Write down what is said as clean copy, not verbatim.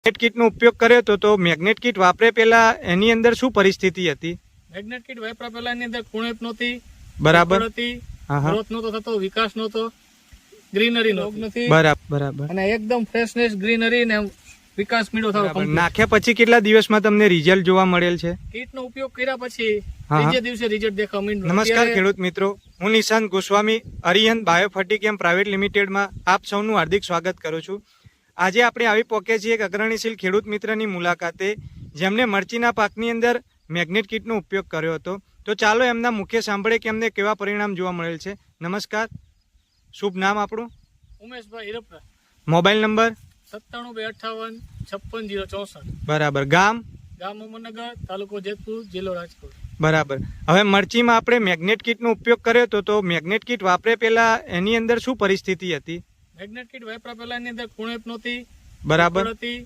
Magnet કીટનો ઉપયોગ કર્યો હતો તો મેગ્નેટ કીટ વાપરે પહેલા એની અંદર શું પરિસ્થિતિ હતી? મેગ્નેટ કીટ વાપરા પહેલા એની અંદર કુણેપ નહોતી, બરાબર હતી, હા હા ગ્રોથ નહોતો થતો, વિકાસ નહોતો, ગ્રીનરી નથી, બરાબર બરાબર અને એકદમ ફ્રેશનેસ ગ્રીનરી ને વિકાસ મીડો થયો. બરાબર. નાખ્યા પછી કેટલા દિવસમાં તમને રિઝલ્ટ જોવા મળેલ છે? કીટ નો ઉપયોગ કર્યા પછી હા. ત્રીજે દિવસે રિઝલ્ટ દેખાવા માંડ્યું. નમસ્કાર અત્યારે ખેડૂત મિત્રો, હું નિશાંત ગોસ્વામી અરિહંત બાયોફર્ટિકેમ પ્રાઇવેટ લિમિટેડમાં આપ સૌનું હાર્દિક સ્વાગત કરું છું. આજે આપણે આવી પહોંચ્યા છીએ એક અગ્રણીશીલ ખેડૂત મિત્રની મુલાકાતે, જેમણે મરચીના પાકની અંદર મેગ્નેટ કીટનો ઉપયોગ કર્યો હતો. તો ચાલો એમના મુખ્ય સાંભળે કે એમને કેવા પરિણામ જોવા મળેલ છે. નમસ્કાર, શુભ નામ આપણું? Umeshbhai Hirpara, mobile number? 9728565064. બરાબર. ગામ? ગામ અમરનગર, તાલુકો જેતપુર, જિલ્લો રાજકોટ. બરાબર. હવે મરચીમાં આપણે મેગ્નેટ કીટનો ઉપયોગ કર્યો હતો તો મેગ્નેટ કીટ વાપરે પહેલા એની અંદર શું પરિસ્થિતિ હતી? મેગ્નેટ કીટ વાપરા પહેલા એની અંદર કુણેપ નહોતી, બરાબર હતી,